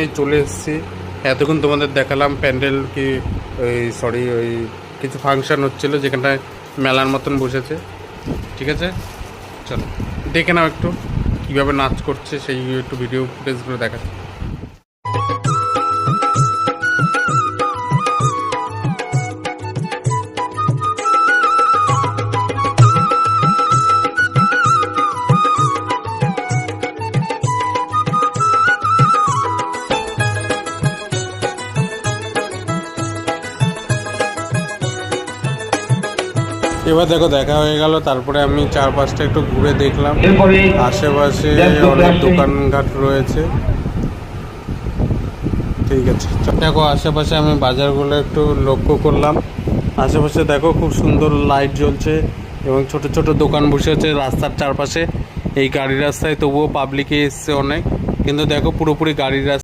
আমি চলে এসেছি। এতক্ষণ তোমাদের দেখালাম প্যান্ডেল কি ওই কিছু ফাংশন হচ্ছিলো যেখানটায় মেলার মতন বসেছে। ঠিক আছে, চলো দেখে নাও একটু কীভাবে নাচ করছে, সেই একটু ভিডিও ফুটেজগুলো দেখাচ্ছে। এবার দেখো দেখা হয়ে গেল, তারপরে আমি চারপাশটা একটু ঘুরে দেখলাম। আশেপাশে অনেক দোকানঘাট রয়েছে। ঠিক আছে, দেখো আশেপাশে আমি বাজারগুলো একটু লক্ষ্য করলাম। আশেপাশে দেখো খুব সুন্দর লাইট জ্বলছে এবং ছোট ছোট দোকান বসে আছে রাস্তার চারপাশে। এই গাড়ি রাস্তায় তবুও পাবলিকে এসছে অনেক, কিন্তু দেখো পুরোপুরি গাড়ির রাস্তা।